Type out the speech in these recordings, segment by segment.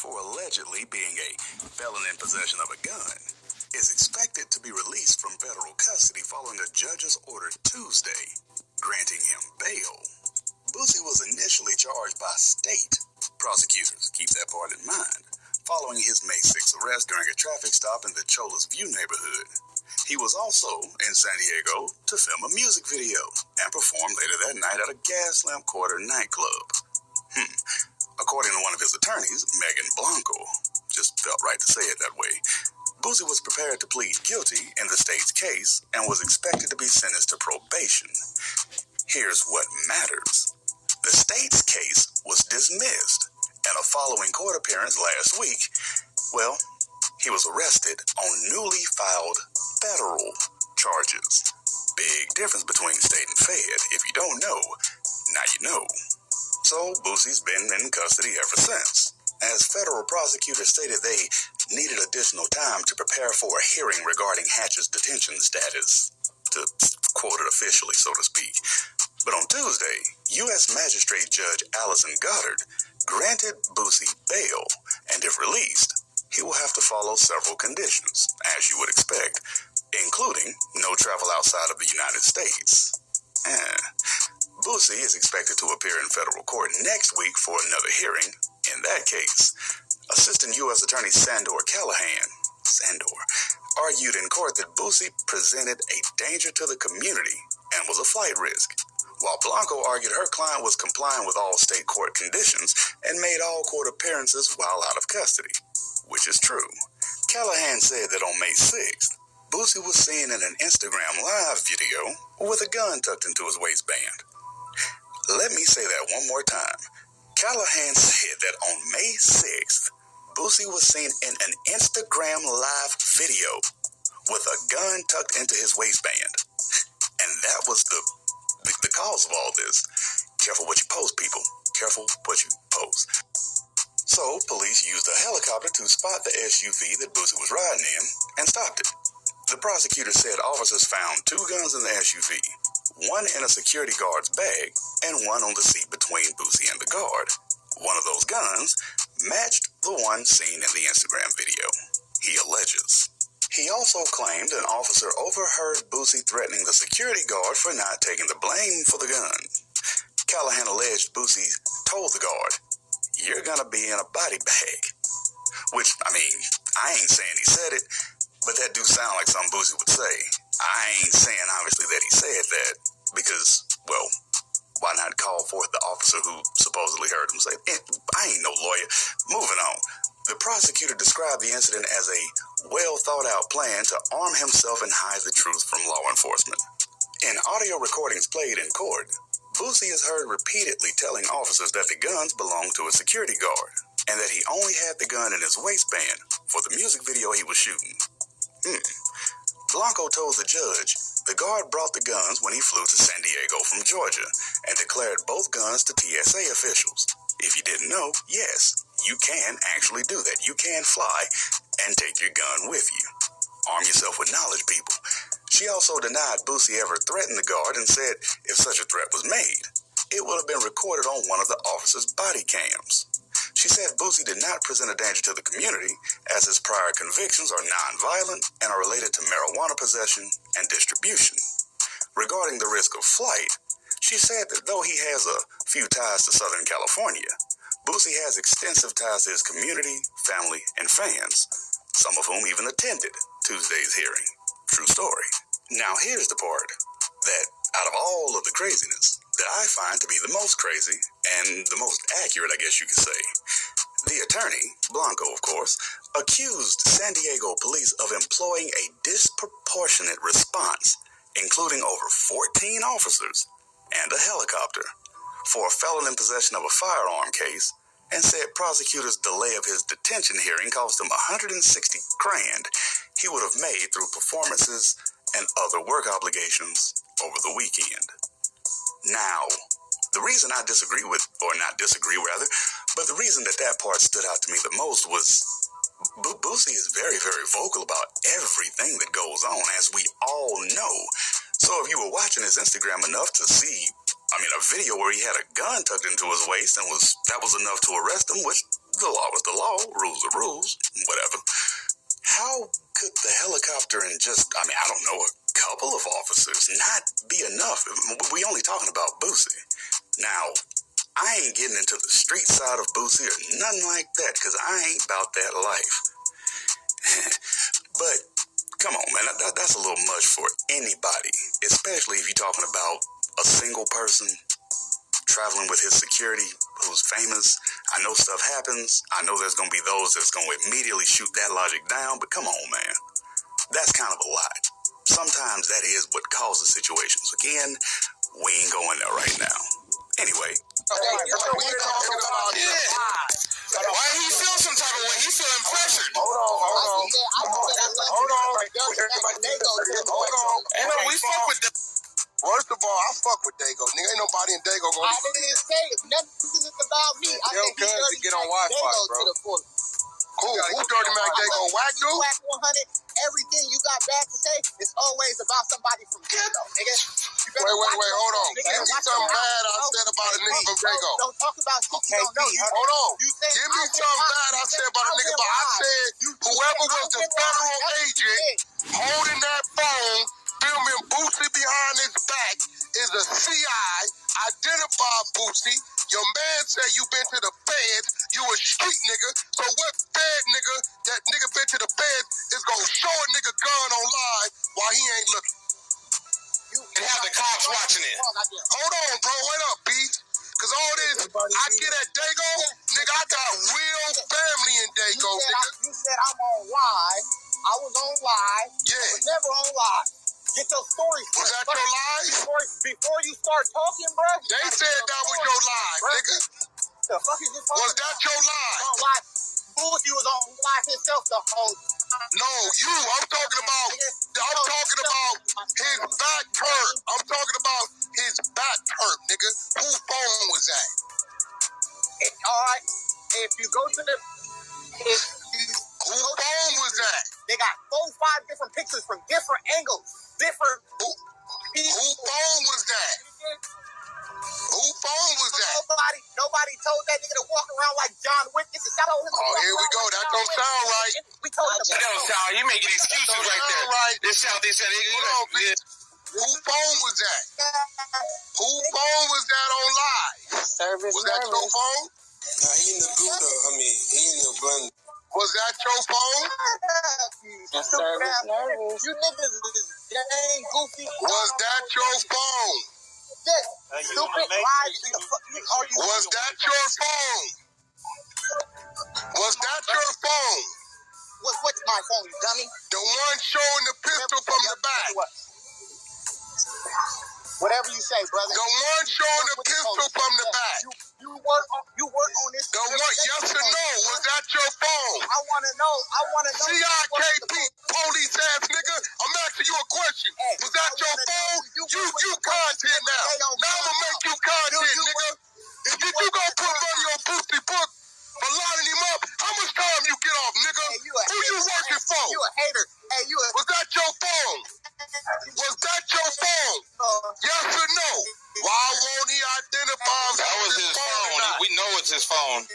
for allegedly being a felon in possession of a gun, is expected to be released from federal custody following a judge's order Tuesday, granting him bail. Boosie was initially charged by state prosecutors, keep that part in mind, following his May 6th arrest during a traffic stop in the Cholas View neighborhood. He was also in San Diego to film a music video and perform later that night at a Gaslamp Quarter nightclub. According to one of his attorneys, Megan Blanco, just felt right to say it that way, Boosie was prepared to plead guilty in the state's case and was expected to be sentenced to probation. Here's what matters. The state's case was dismissed, and a following court appearance last week, well, he was arrested on newly filed federal charges. Big difference between state and fed. If you don't know, now you know. So Boosie's been in custody ever since. As federal prosecutors stated, they needed additional time to prepare for a hearing regarding Hatch's detention status, to quote it officially, so to speak. But on Tuesday, U.S. Magistrate Judge Allison Goddard granted Boosie bail, and if released, he will have to follow several conditions, as you would expect, including no travel outside of the United States. Boosie is expected to appear in federal court next week for another hearing. In that case, Assistant U.S. Attorney Sandor Callahan, argued in court that Boosie presented a danger to the community and was a flight risk, while Blanco argued her client was complying with all state court conditions and made all court appearances while out of custody, which is true. Callahan said that on May 6th, Boosie was seen in an Instagram live video with a gun tucked into his waistband. Let me say that one more time. Callahan said that on May 6th, Boosie was seen in an Instagram live video with a gun tucked into his waistband. And that was the cause of all this. Careful what you post, people. Careful what you post. So, police used a helicopter to spot the SUV that Boosie was riding in and stopped it. The prosecutor said officers found two guns in the SUV, one in a security guard's bag and one on the seat between Boosie and the guard. One of those guns matched the one seen in the Instagram video, he alleges. He also claimed an officer overheard Boosie threatening the security guard for not taking the blame for the gun. Callahan alleged Boosie told the guard, "You're gonna be in a body bag." Which, I ain't saying he said it, but that do sound like something Boosie would say. I ain't saying, obviously, that he said that, because, well, why not call forth the officer who supposedly heard him say it? I ain't no lawyer. Moving on. The prosecutor described the incident as a well-thought-out plan to arm himself and hide the truth from law enforcement. In audio recordings played in court, Boosie is heard repeatedly telling officers that the guns belonged to a security guard, and that he only had the gun in his waistband for the music video he was shooting. Blanco told the judge the guard brought the guns when he flew to San Diego from Georgia and declared both guns to TSA officials. If you didn't know, yes, you can actually do that. You can fly and take your gun with you. Arm yourself with knowledge, people. She also denied Boosie ever threatened the guard and said if such a threat was made, it would have been recorded on one of the officers' body cams. She said Boosie did not present a danger to the community as his prior convictions are non-violent and are related to marijuana possession and distribution. Regarding the risk of flight, she said that though he has a few ties to Southern California, Boosie has extensive ties to his community, family, and fans, some of whom even attended Tuesday's hearing. True story. Now here's the part that, out of all of the craziness, that I find to be the most crazy and the most accurate, I guess you could say. The attorney, Blanco of course, accused San Diego police of employing a disproportionate response, including over 14 officers and a helicopter, for a felon in possession of a firearm case, and said prosecutors' delay of his detention hearing cost him $160,000 he would have made through performances and other work obligations over the weekend. Now, the reason I disagree with, or not disagree rather, but the reason that part stood out to me the most was Boosie is very, very vocal about everything that goes on, as we all know. So if you were watching his Instagram enough to see, a video where he had a gun tucked into his waist and that was enough to arrest him, which the law was the law, rules are rules, whatever. How could the helicopter and just, I don't know, a couple of officers not be enough? We only talking about Boosie. Now, I ain't getting into the street side of Boosie or nothing like that, because I ain't about that life. But, come on, man, that's a little much for anybody, especially if you're talking about a single person traveling with his security who's famous. I know stuff happens. I know there's going to be those that's going to immediately shoot that logic down, but come on, man. That's kind of a lot. Sometimes that is what causes situations. Again, we ain't going there right now. Anyway. Why he feel some type of way? He feeling pressured. Hold on. Ain't no, we fuck with them. First of all, I fuck with Dago. Nigga, ain't nobody in Dago gonna... I didn't say nothing about me. I said he's dirty to get on Wi-Fi, bro. Cool. Who dirty Mac Dago? Whack dude? Whack 100. Everything you got bad to say is always about somebody from Dago, nigga. Wait, hold on. Give me something bad I said about a nigga from Dago. Don't talk about shit you don't know. Hold on. Give me something bad I said about a nigga, but I said whoever was the federal agent holding that phone, filming Boosie behind his back, is a CI. Identify Boosie. Your man said you been to the feds. You a street nigga. So what fed nigga that nigga been to the feds is gonna show a nigga gun on live while he ain't looking? And have the cops watching it. Hold on, bro. Wait up, B. Cause all this, I get at Dago, nigga, I got real family in Dago, nigga. You said I'm on live. I was on live. Yeah. I was never on live. Get your story straight. Was that your lie? Before you start talking, bro. They said that was your lie, nigga. The fuck is you talking Was that your lie? On live. Boosie was on live himself the whole time. No, you. I'm talking about his back hurt. I'm talking about his back hurt, nigga. Whose phone was that? Alright. If you go to the... Whose phone was that? They got 4-5 different pictures from different angles. Different people. Whose phone was that? Whose phone was that? Nobody told that nigga to walk around like John Wick. Oh, here we go. That don't sound right. We told him That don't sound. You making excuses right there. Right. This sound. Whose phone was that? Whose phone was that on live? Was that your phone? Nah, he in the Gouda. He in the blender. Was that your phone? You niggas is dang goofy. Was that your phone? Stupid lies. Was that your phone? Was that your phone? What's my phone, you dummy? The one showing the pistol from the back. Whatever you say, brother. The one showing the pistol from the back. You work on this. The one, yes or no? Was that your phone? I wanna know. CIKP, police ass nigga. I'm asking you a question. Was that your phone? You content now. Now I'm gonna make you content, nigga. If you gonna put money on Boosie book for lining him up, how much time you get off, nigga? Who you working for? You a hater. Was that your phone? Was that your phone? Yes or no? Why won't he identify? That was his phone. We know it's his phone.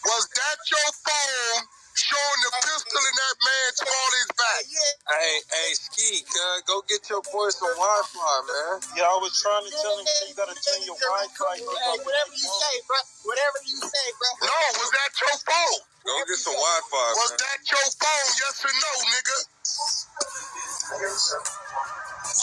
Was that your phone showing the pistol in that man's father's back? Hey, Ski, go get your boy some Wi-Fi, man. Yeah, I was trying to tell him you gotta turn your Wi-Fi. Whatever you say, bro. No, was that your phone? Go get some Wi-Fi, Was man. that your phone? Yes or no, nigga?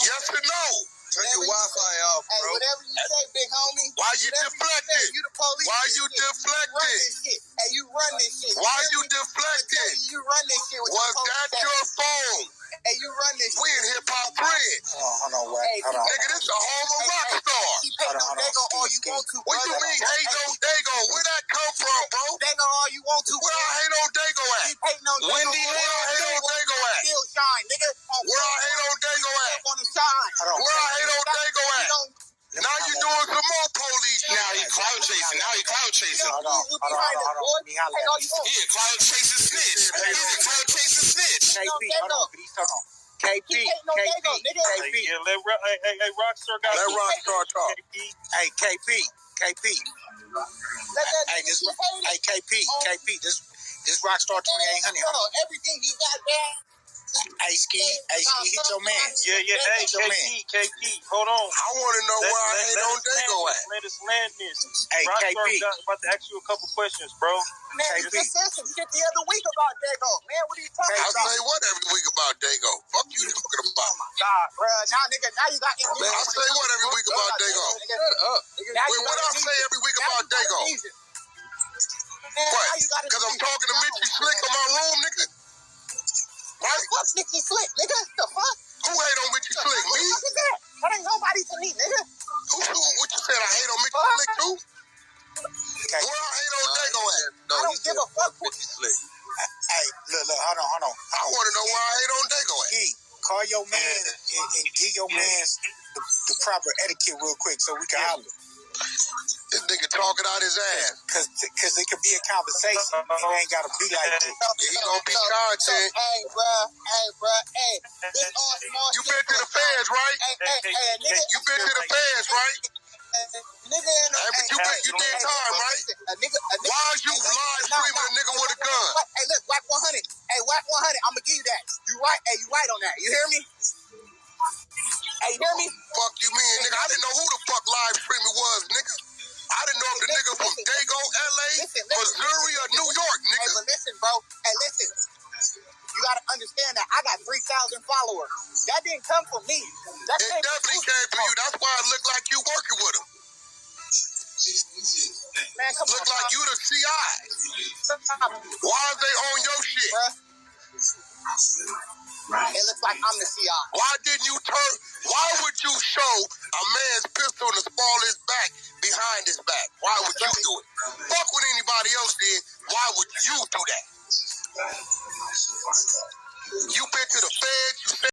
Yes or no? Turn your Wi-Fi off, Hey, bro. whatever you say, big homie. Why you deflected? You the police. Why you Run deflected? this shit. Hey, you run this shit. Why you deflected? You run this shit. Was that your phone? Hey, you run this shit. We in hip-hop friends. Hold on, Wack. Hey, Nigga, this the home of rock stars. Keep hating on Dago all you want to. What you mean hate on Dago? Where that come from, bro? Dago all you want to. Where I hate on Dago at? Keep hating on Dago. Wendy, where I hate on Dago at? Still shine, nigga. Where I hate on Dago at? On the shine. Where I hate on Dago at? Now you doing some more police shit. Now he cloud chasing. Hold on. He a cloud chasing snitch. He's a cloud chasing snitch. KP. Yeah, hey, Rockstar got Let Rockstar talk. Hey, KP. Hey, KP, this This Rockstar 2800. Everything he got back. Hey, Ski, hit your man. Yeah. Hey, KP, hold on. I want to know where I hate on Dago at. Let us land this. Hey, Rockstar KP. about to ask you a couple questions, bro. Man, you just said some shit the other week about Dago. Man, what are you talking about? I say what every week about Dago? Fuck you talking about? Oh, my God, bro. Now you got... Man, I say what every week about Dago? Shut up. Wait, what I say every week about Dago? What? Because I'm talking to Mitchie Slick in my room, nigga? Right? Fuck Mitchie Slick, nigga. The fuck? Who hate on Mitchie Slick? Me? What is that? That ain't nobody to me, nigga. What you said? I hate on Mitchie Slick too? Okay. Where I hate on Dago at? No, I don't give a fuck. Mitchie Slick. Hey, look, hold on. I want to know where I hate on Dago at. Call your man and give your man the proper etiquette real quick so we can holler. This nigga talking out his ass. Cause it could be a conversation. It ain't gotta be like this. He gonna be content. Hey, bruh. This all small You shit. been to the feds, right? Hey, nigga. You been to the feds, right? Nigga, You did time, right? Why is you live streaming a nigga with a gun? Hey, look, whack 100. Hey, whack 100. I'ma give you that. You right? Hey, you right on that. You hear me? Hey, you hear me? Fuck you mean, nigga? I didn't know who the fuck live streaming was, nigga. I didn't know if the nigga from Dago, LA, Missouri, or New York, nigga. Hey, but listen, bro. Hey, listen. You gotta understand that I got 3,000 followers. That didn't come from me. That It definitely came from you. That's why it looked like you working with him. Man, come Look on, like you the CI. Why is they on your shit? It looks like I'm the CI. Why didn't you turn? Why would you show a man's pistol in the small of his back behind his back? Why would you do it? Fuck what anybody else did. Why would you do that? You been to the feds. You